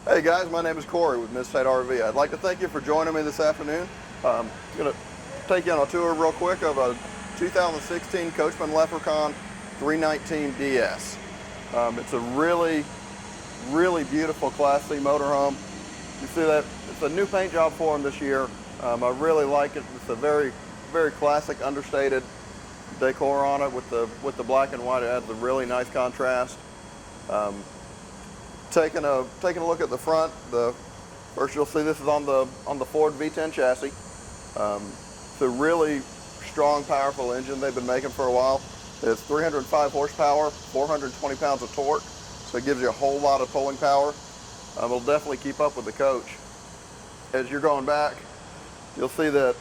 Hey guys, my name is Corey with Mid-State RV. I'd like to thank you for joining me this afternoon. I'm going to take you on a tour real quick of a 2016 Coachmen Leprechaun 319 DS. It's a really beautiful Class C motorhome. You see that it's a new paint job for them this year. I really like it. It's a very classic, understated decor on it with the black and white. It adds a really nice contrast. Taking a look at the front, first you'll see this is on the Ford V10 chassis. It's a really strong, powerful engine they've been making for a while. It's 305 horsepower, 420 pounds of torque, so it gives you a whole lot of pulling power. It'll definitely keep up with the coach. As you're going back, you'll see that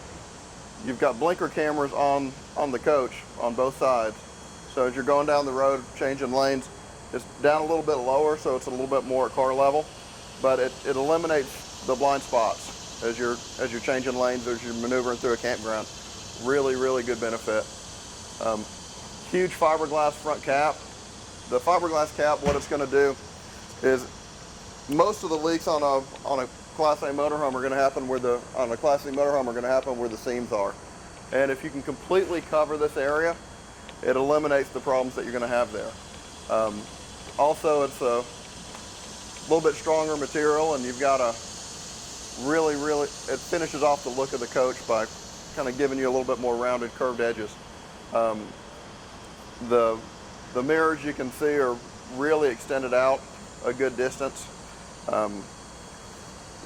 you've got blinker cameras on the coach on both sides. So as you're going down the road, changing lanes, it's down a little bit lower, so it's a little bit more at car level, but it eliminates the blind spots as you're changing lanes, as you're maneuvering through a campground. Really good benefit. Huge fiberglass front cap. The fiberglass cap, what it's going to do is most of the leaks on a Class A motorhome are going to happen where the seams are. And if you can completely cover this area, it eliminates the problems that you're going to have there. Also, it's a little bit stronger material, and you've got a it finishes off the look of the coach by kind of giving you a little bit more rounded, curved edges. The mirrors you can see are really extended out a good distance.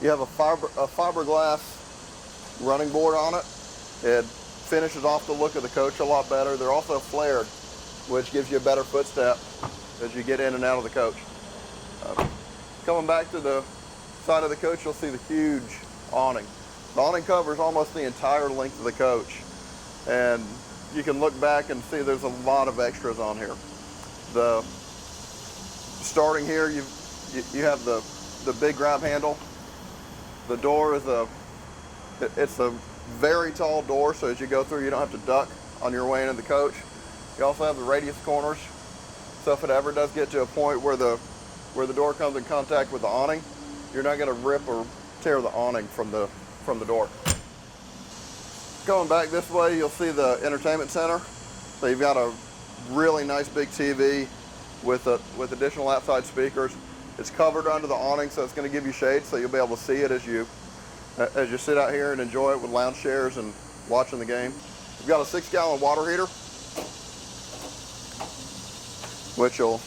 You have a fiberglass running board on it. It finishes off the look of the coach a lot better. They're also flared, which gives you a better footstep as you get in and out of the coach. Coming back to the side of the coach, you'll see the huge awning. The awning covers almost the entire length of the coach, and you can look back and see there's a lot of extras on here. Starting here, you have the big grab handle. The door is it's a very tall door, so as you go through, you don't have to duck on your way into the coach. You also have the radius corners, so if it ever does get to a point where the door comes in contact with the awning, you're not going to rip or tear the awning from the door. Going back this way, you'll see the entertainment center. So you've got a really nice big TV with additional outside speakers. It's covered under the awning, so it's going to give you shade, so you'll be able to see it as you sit out here and enjoy it with lounge chairs and watching the game. We've got a 6-gallon water heater, which will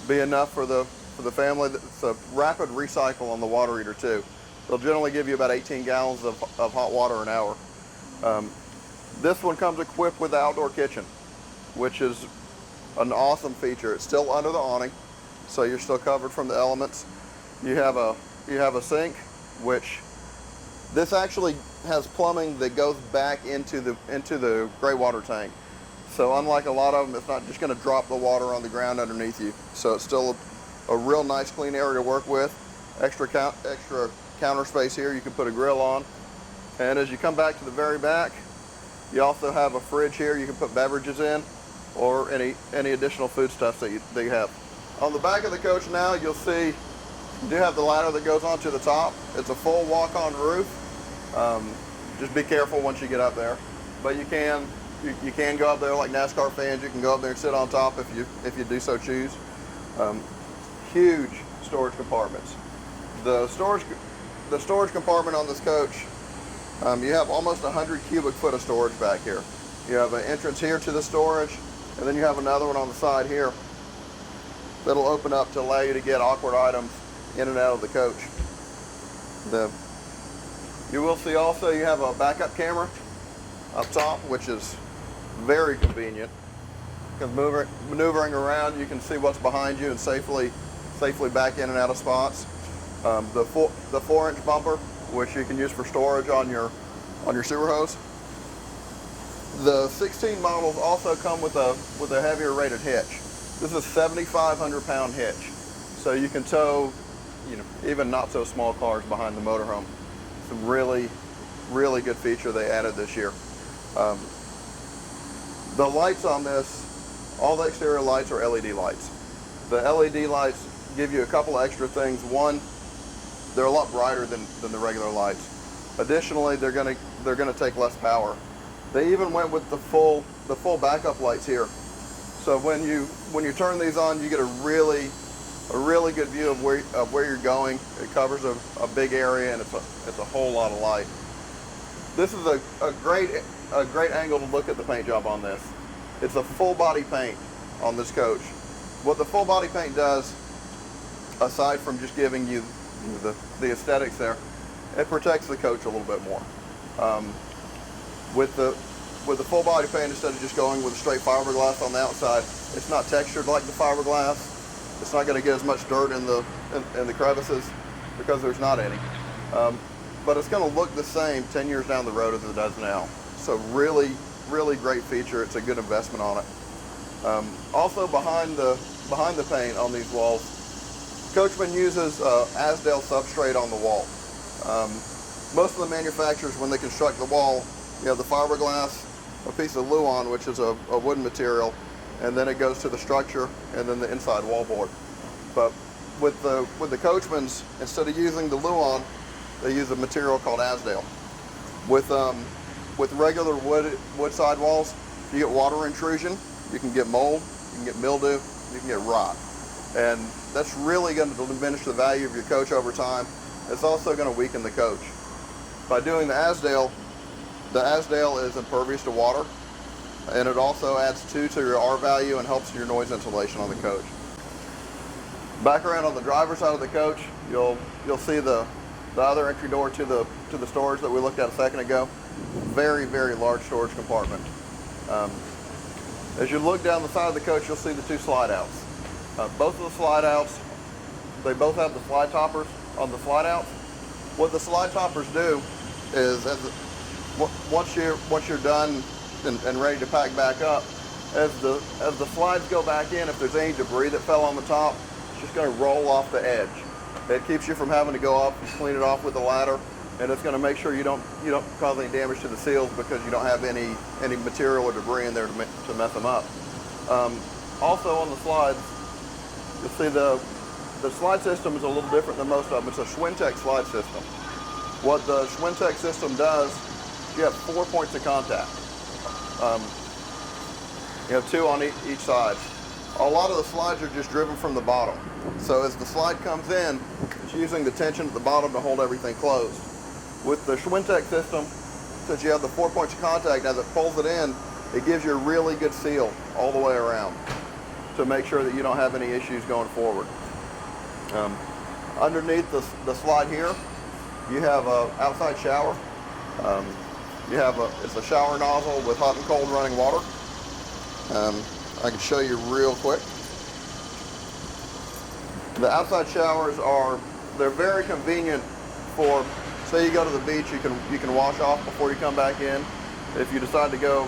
be enough for the family. It's a rapid recycle on the water heater too. They'll generally give you about 18 gallons of hot water an hour. This one comes equipped with the outdoor kitchen, which is an awesome feature. It's still under the awning, so you're still covered from the elements. You have a sink, which this actually has plumbing that goes back into the gray water tank. So unlike a lot of them, it's not just going to drop the water on the ground underneath you. So it's still a real nice clean area to work with. Extra counter space here, you can put a grill on. And as you come back to the very back, you also have a fridge here you can put beverages in, or any additional foodstuffs that you have. On the back of the coach now, you'll see you do have the ladder that goes onto the top. It's a full walk-on roof. Just be careful once you get up there. But you can go up there like NASCAR fans. You can go up there and sit on top if you do so choose. Huge storage compartments. The storage compartment on this coach, you have almost 100 cubic foot of storage back here. You have an entrance here to the storage, and then you have another one on the side here that'll open up to allow you to get awkward items in and out of the coach. You will see also you have a backup camera up top, which is very convenient. Because maneuvering around, you can see what's behind you and safely back in and out of spots. The 4-inch bumper, which you can use for storage on your sewer hose. The 16 models also come with a heavier rated hitch. This is a 7,500 pound hitch, so you can tow, even not so small cars behind the motorhome. It's a really good feature they added this year. The lights on this, all the exterior lights are LED lights. The LED lights give you a couple of extra things. One, they're a lot brighter than the regular lights. Additionally, they're gonna take less power. They even went with the full backup lights here. So when you turn these on, you get a really good view of where you're going. It covers a big area, and it's a whole lot of light. This is a great angle to look at the paint job on this. It's a full body paint on this coach. What the full body paint does, aside from just giving you the aesthetics there, it protects the coach a little bit more. With the full body paint, instead of just going with a straight fiberglass on the outside, it's not textured like the fiberglass. It's not going to get as much dirt in the crevices because there's not any. But it's going to look the same 10 years down the road as it does now. So really great feature. It's a good investment on it. Also behind the paint on these walls, Coachmen uses Azdel substrate on the wall. Most of the manufacturers, when they construct the wall, you have the fiberglass, a piece of Luan, which is a wooden material, and then it goes to the structure, and then the inside wallboard. But with the Coachmens, instead of using the Luan, they use a material called Azdel. With regular wood sidewalls, if you get water intrusion, you can get mold, you can get mildew, you can get rot. And that's really going to diminish the value of your coach over time. It's also going to weaken the coach. By doing the Azdel is impervious to water, and it also adds 2 to your R value and helps your noise insulation on the coach. Back around on the driver's side of the coach, you'll see the other entry door to the storage that we looked at a second ago. Very large storage compartment. As you look down the side of the coach, you'll see the 2 slide outs. Both of the slide outs, they both have the slide toppers on the slide outs. What the slide toppers do is, once you're done and ready to pack back up, as the slides go back in, if there's any debris that fell on the top, it's just going to roll off the edge. It keeps you from having to go up and clean it off with the ladder, and it's going to make sure you don't cause any damage to the seals because you don't have any material or debris in there to mess them up. Also on the slides, you'll see the slide system is a little different than most of them. It's a Schwintek slide system. What the Schwintek system does, you have 4 points of contact. You have 2 on each side. A lot of the slides are just driven from the bottom. So as the slide comes in, it's using the tension at the bottom to hold everything closed. With the Schwintek system, since you have the 4 points of contact, as it pulls it in, it gives you a really good seal all the way around to make sure that you don't have any issues going forward. Underneath the slide here, you have an outside shower. It's a shower nozzle with hot and cold running water. I can show you real quick. The outside showers they're very convenient for, say you go to the beach, you can wash off before you come back in. If you decide to go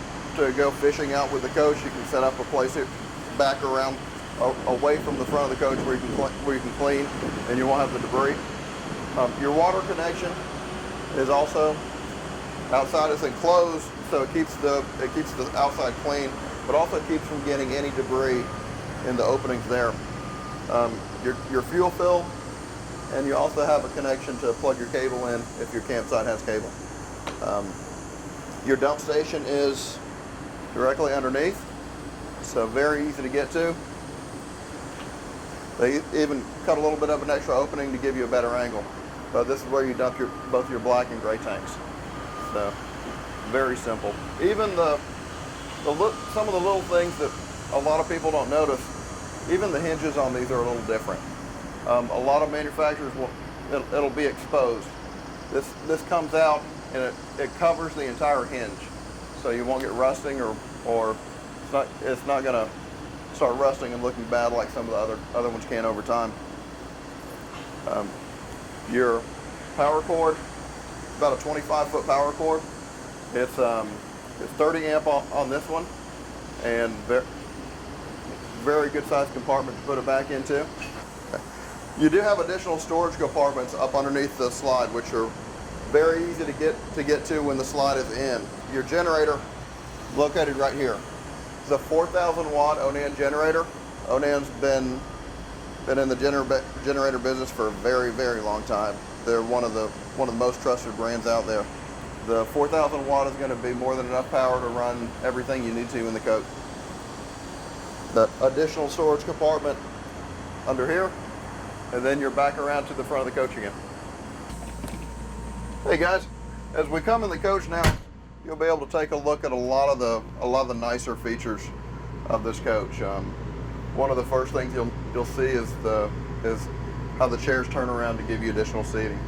fishing out with the coach, you can set up a place back around away from the front of the coach where you can clean and you won't have the debris. Your water connection is also outside. It's enclosed, so it keeps the outside clean, but also keeps from getting any debris in the openings there. Your fuel fill, and you also have a connection to plug your cable in if your campsite has cable. Your dump station is directly underneath, so very easy to get to. They even cut a little bit of an extra opening to give you a better angle. But this is where you dump both your black and gray tanks. So very simple. Even some of the little things that a lot of people don't notice, even the hinges on these are a little different. A lot of manufacturers it'll be exposed. This comes out and it covers the entire hinge, so you won't get rusting or it's not going to start rusting and looking bad like some of the other ones can over time. Your power cord, about a 25-foot power cord. It's 30 amp on this one, and very good sized compartment to put it back into. You do have additional storage compartments up underneath the slide, which are very easy to get to when the slide is in. Your generator, located right here. It's a 4,000 watt Onan generator. Onan's been in the generator business for a very long time. They're one of the most trusted brands out there. The 4,000 watt is going to be more than enough power to run everything you need to in the coach. The additional storage compartment under here, and then you're back around to the front of the coach again. Hey guys, as we come in the coach now, you'll be able to take a look at a lot of the nicer features of this coach. One of the first things you'll see is how the chairs turn around to give you additional seating.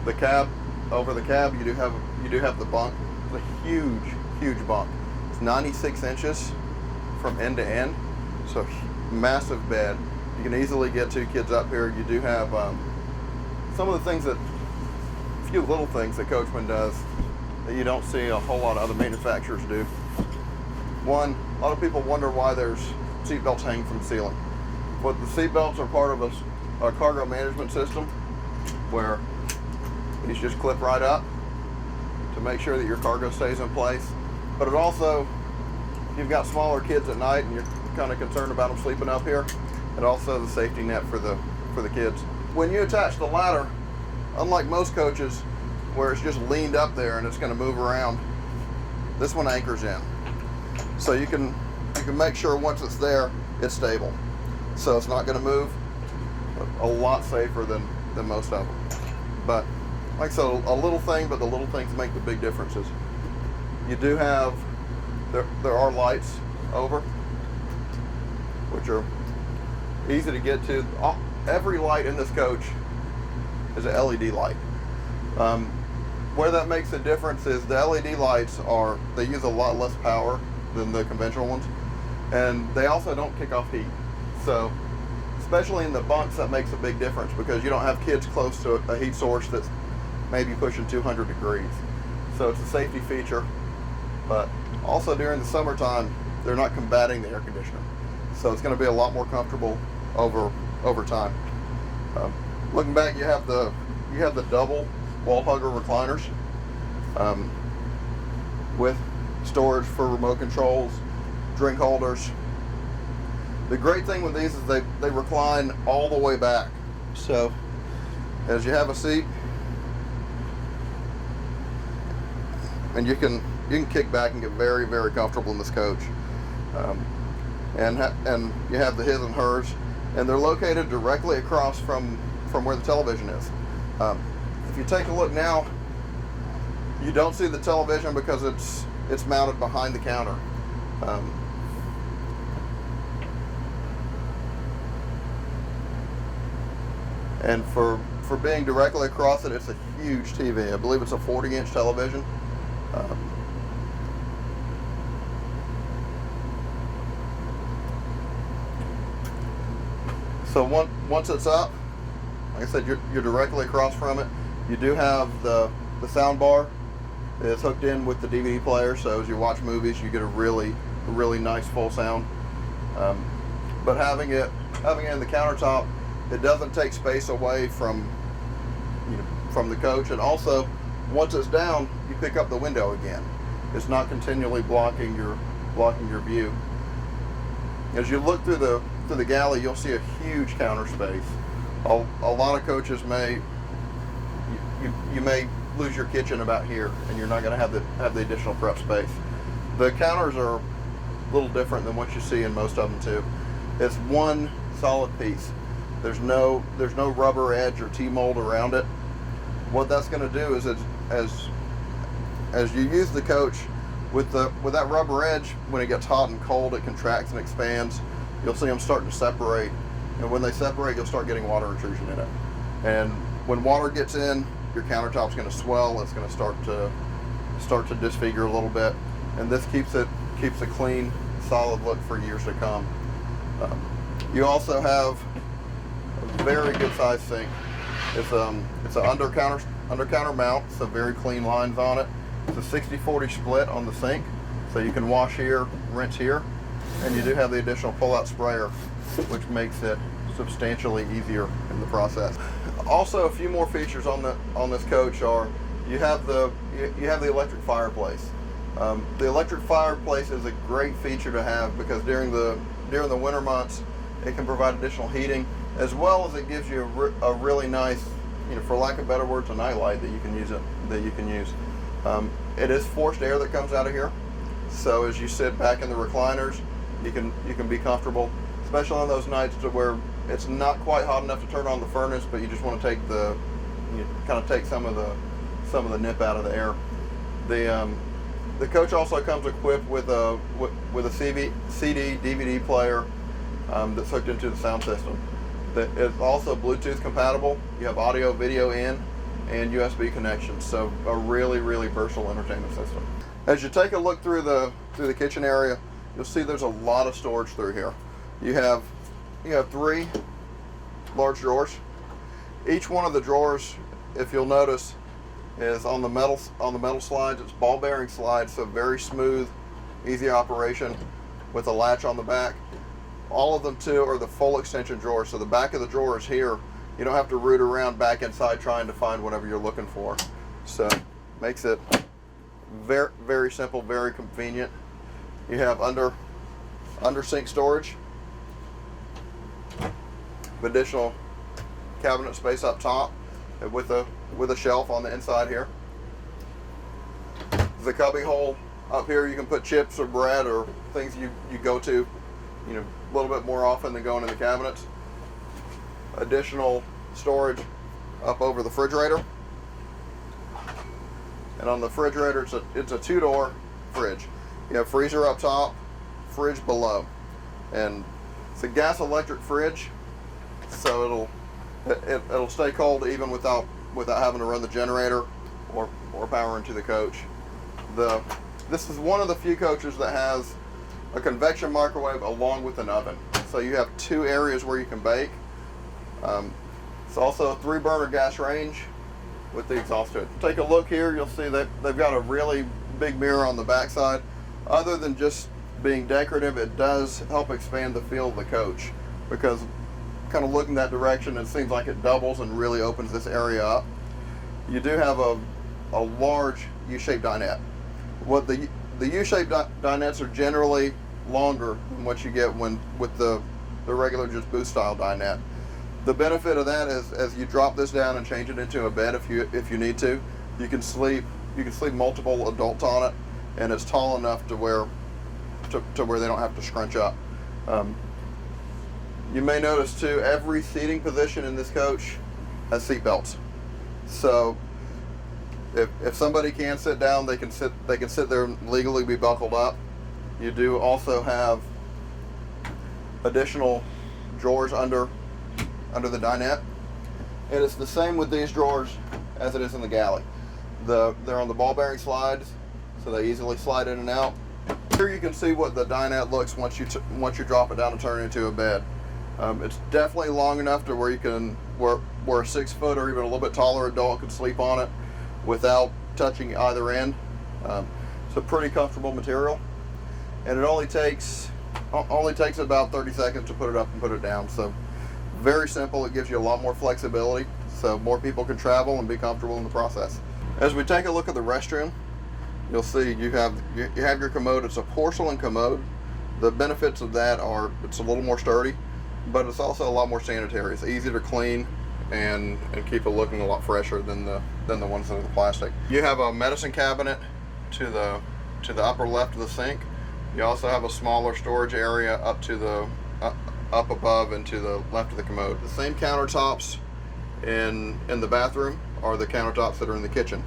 The cab, over the cab, you do have the bunk. It's a huge bunk. It's 96 inches from end to end, so massive bed. You can easily get 2 kids up here. You do have some of the things a few little things that Coachmen does that you don't see a whole lot of other manufacturers do. One, a lot of people wonder why there's seat belts hanging from the ceiling. But the seat belts are part of a cargo management system where these just clip right up to make sure that your cargo stays in place. But it also, you've got smaller kids at night and you're kind of concerned about them sleeping up here, and also the safety net for the kids. When you attach the ladder, unlike most coaches where it's just leaned up there and it's going to move around, this one anchors in. So you can make sure once it's there, it's stable. So it's not going to move. A lot safer than most of them. But like I said, a little thing, but the little things make the big differences. You do have, there are lights over, which are easy to get to. Every light in this coach is an LED light. Where that makes a difference is the LED lights they use a lot less power than the conventional ones, and they also don't kick off heat. So especially in the bunks, that makes a big difference because you don't have kids close to a heat source that's maybe pushing 200 degrees. So it's a safety feature, but also during the summertime, they're not combating the air conditioner. So it's going to be a lot more comfortable over time. Looking back, you have the double wall hugger recliners with storage for remote controls, drink holders. The great thing with these is they recline all the way back. So as you have a seat, and you can kick back and get very, very comfortable in this coach. And you have the his and hers, and they're located directly across from where the television is. If you take a look now, you don't see the television because it's mounted behind the counter. And for being directly across it, it's a huge TV. I believe it's a 40-inch television. So once it's up, like I said, you're directly across from it. You do have the sound bar. It's hooked in with the DVD player, so as you watch movies, you get a really nice full sound. But having it in the countertop, it doesn't take space away from the coach, and also once it's down, you pick up the window again. It's not continually blocking your view. As you look through the galley, you'll see a huge counter space. A lot of coaches you may lose your kitchen about here, and you're not going to have the additional prep space. The counters are a little different than what you see in most of them too. It's one solid piece. There's no rubber edge or T-mold around it. What that's going to do is as you use the coach with that rubber edge, when it gets hot and cold, it contracts and expands. You'll see them starting to separate, and when they separate, you'll start getting water intrusion in it. And when water gets in, your countertop's going to swell. It's going to start to disfigure a little bit, and this keeps a clean, solid look for years to come. You also have a very good sized sink. It's an under counter mount, so very clean lines on it. It's a 60-40 split on the sink, so you can wash here, rinse here, and you do have the additional pull-out sprayer, which makes it substantially easier in the process. Also, a few more features on this coach are you have the electric fireplace. The electric fireplace is a great feature to have because during the winter months, it can provide additional heating, as well as it gives you a really nice for lack of better words, a nightlight that you can use. It is forced air that comes out of here, so as you sit back in the recliners, you can be comfortable, especially on those nights to where it's not quite hot enough to turn on the furnace, but you just want to take take some of the nip out of the air. The coach also comes equipped with a CD DVD player that's hooked into the sound system. It's also Bluetooth compatible. You have audio, video in, and USB connections. So a really, really versatile entertainment system. As you take a look through the kitchen area, you'll see there's a lot of storage through here. You have 3 large drawers. Each one of the drawers, if you'll notice, is on the metal slides. It's ball bearing slides, so very smooth, easy operation with a latch on the back. All of them too are the full extension drawers, so the back of the drawer is here. You don't have to root around back inside trying to find whatever you're looking for. So makes it very, very simple, very convenient. You have under sink storage, additional cabinet space up top with a shelf on the inside here. The cubby hole up here, you can put chips or bread or things you go to a little bit more often than going in the cabinets. Additional storage up over the refrigerator. And on the refrigerator, it's a 2-door fridge. You have freezer up top, fridge below. And it's a gas electric fridge, so it'll stay cold even without having to run the generator or power into the coach. This is one of the few coaches that has a convection microwave along with an oven. So you have 2 areas where you can bake. It's also a 3-burner gas range with the exhaust to it. Take a look here, you'll see that they've got a really big mirror on the backside. Other than just being decorative, it does help expand the feel of the coach, because kind of looking that direction, it seems like it doubles and really opens this area up. You do have a large U-shaped dinette. What the U-shaped dinettes are generally longer than what you get with the regular just booth style dinette. The benefit of that is, as you drop this down and change it into a bed, if you need to, you can sleep multiple adults on it, and it's tall enough to where they don't have to scrunch up. You may notice too, every seating position in this coach has seat belts. So if somebody can sit down, they can sit there and legally be buckled up. You do also have additional drawers under the dinette, and it's the same with these drawers as it is in the galley. They're on the ball bearing slides, so they easily slide in and out. Here you can see what the dinette looks once you drop it down and turn it into a bed. It's definitely long enough to where where a 6 foot or even a little bit taller adult could sleep on it without touching either end. It's a pretty comfortable material, and it only takes about 30 seconds to put it up and put it down. So very simple. It gives you a lot more flexibility, so more people can travel and be comfortable in the process. As we take a look at the restroom, you'll see you have your commode. It's a porcelain commode. The benefits of that are it's a little more sturdy, but it's also a lot more sanitary. It's easy to clean and keep it looking a lot fresher than the ones that are the plastic. You have a medicine cabinet to the upper left of the sink. You also have a smaller storage area up above and to the left of the commode. The same countertops in the bathroom are the countertops that are in the kitchen.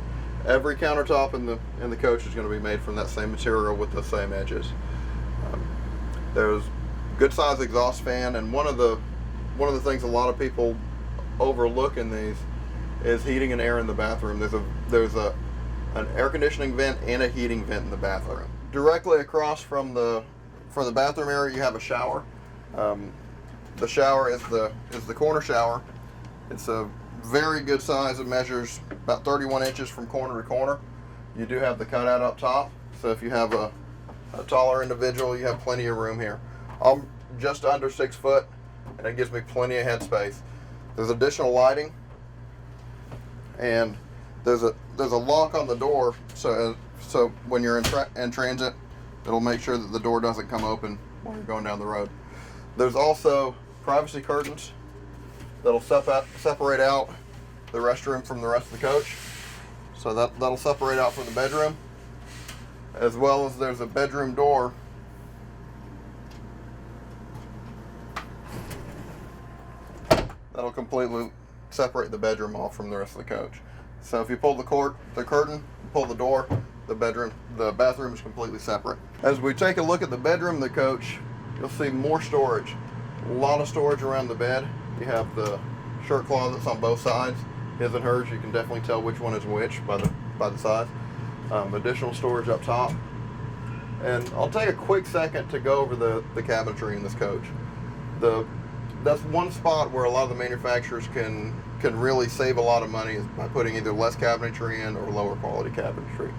Every countertop in the coach is going to be made from that same material with the same edges. There's good size exhaust fan, and one of the things a lot of people overlook in these is heating and air in the bathroom. There's an air conditioning vent and a heating vent in the bathroom. Directly across from the bathroom area, you have a shower. The shower is the corner shower. It's a very good size. It measures about 31 inches from corner to corner. You do have the cutout up top, so if you have a taller individual, you have plenty of room here. I'm just under 6 foot, and it gives me plenty of head space. There's additional lighting, and there's a lock on the door, so when you're in transit, it'll make sure that the door doesn't come open while you're going down the road. There's also privacy curtains that'll separate out the restroom from the rest of the coach. So that'll separate out from the bedroom, as well as there's a bedroom door that'll completely separate the bedroom off from the rest of the coach. So if you pull the curtain, pull the door, the bathroom is completely separate. As we take a look at the bedroom of the coach, you'll see more storage. A lot of storage around the bed. You have the shirt closets on both sides. His and hers, you can definitely tell which one is which by the size. Additional storage up top. And I'll take a quick second to go over the cabinetry in this coach. That's one spot where a lot of the manufacturers can really save a lot of money is by putting either less cabinetry in or lower quality cabinetry.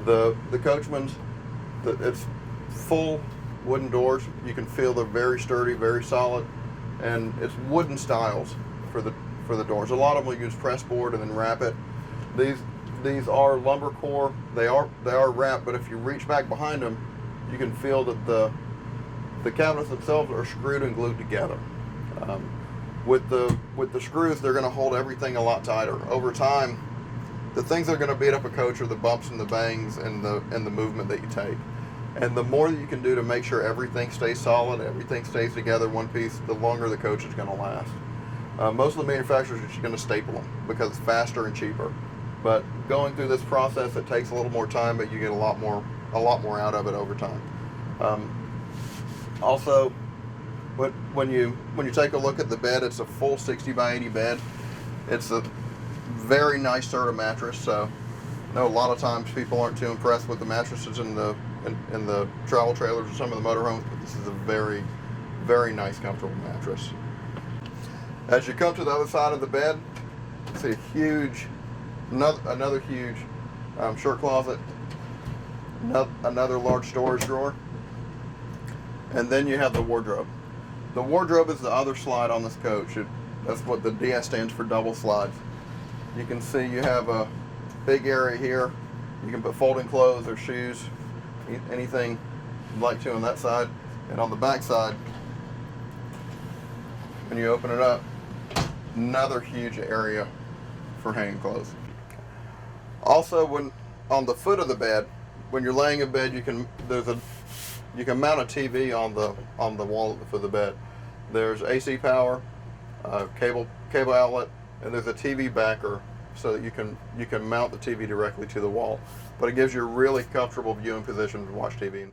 The Coachmen's, it's full wooden doors. You can feel they're very sturdy, very solid, and it's wooden stiles for the doors. A lot of them will use press board and then wrap it. These are lumber core. They are wrapped, but if you reach back behind them, you can feel that the cabinets themselves are screwed and glued together. With the screws, they're going to hold everything a lot tighter. Over time, the things that are going to beat up a coach are the bumps and the bangs and the movement that you take. And the more that you can do to make sure everything stays solid, everything stays together one piece, the longer the coach is going to last. Most of the manufacturers are just going to staple them because it's faster and cheaper. But going through this process, it takes a little more time, but you get a lot more out of it over time. Also, when you take a look at the bed, it's a full 60 by 80 bed. It's a very nice Serta mattress. So I know a lot of times people aren't too impressed with the mattresses in the travel trailers or some of the motorhomes, but this is a very, very nice, comfortable mattress. As you come to the other side of the bed, you see a huge, another huge shirt closet, another large storage drawer, and then you have the wardrobe. The wardrobe is the other slide on this coach. That's what the DS stands for, double slides. You can see you have a big area here. You can put folding clothes or shoes, anything you'd like to on that side. And on the back side, when you open it up, another huge area for hanging clothes. Also, when on the foot of the bed, when you're laying in bed, you can mount a TV on the wall at the foot of the bed. There's AC power, cable outlet, and there's a TV backer so that you can mount the TV directly to the wall. But it gives you a really comfortable viewing position to watch TV.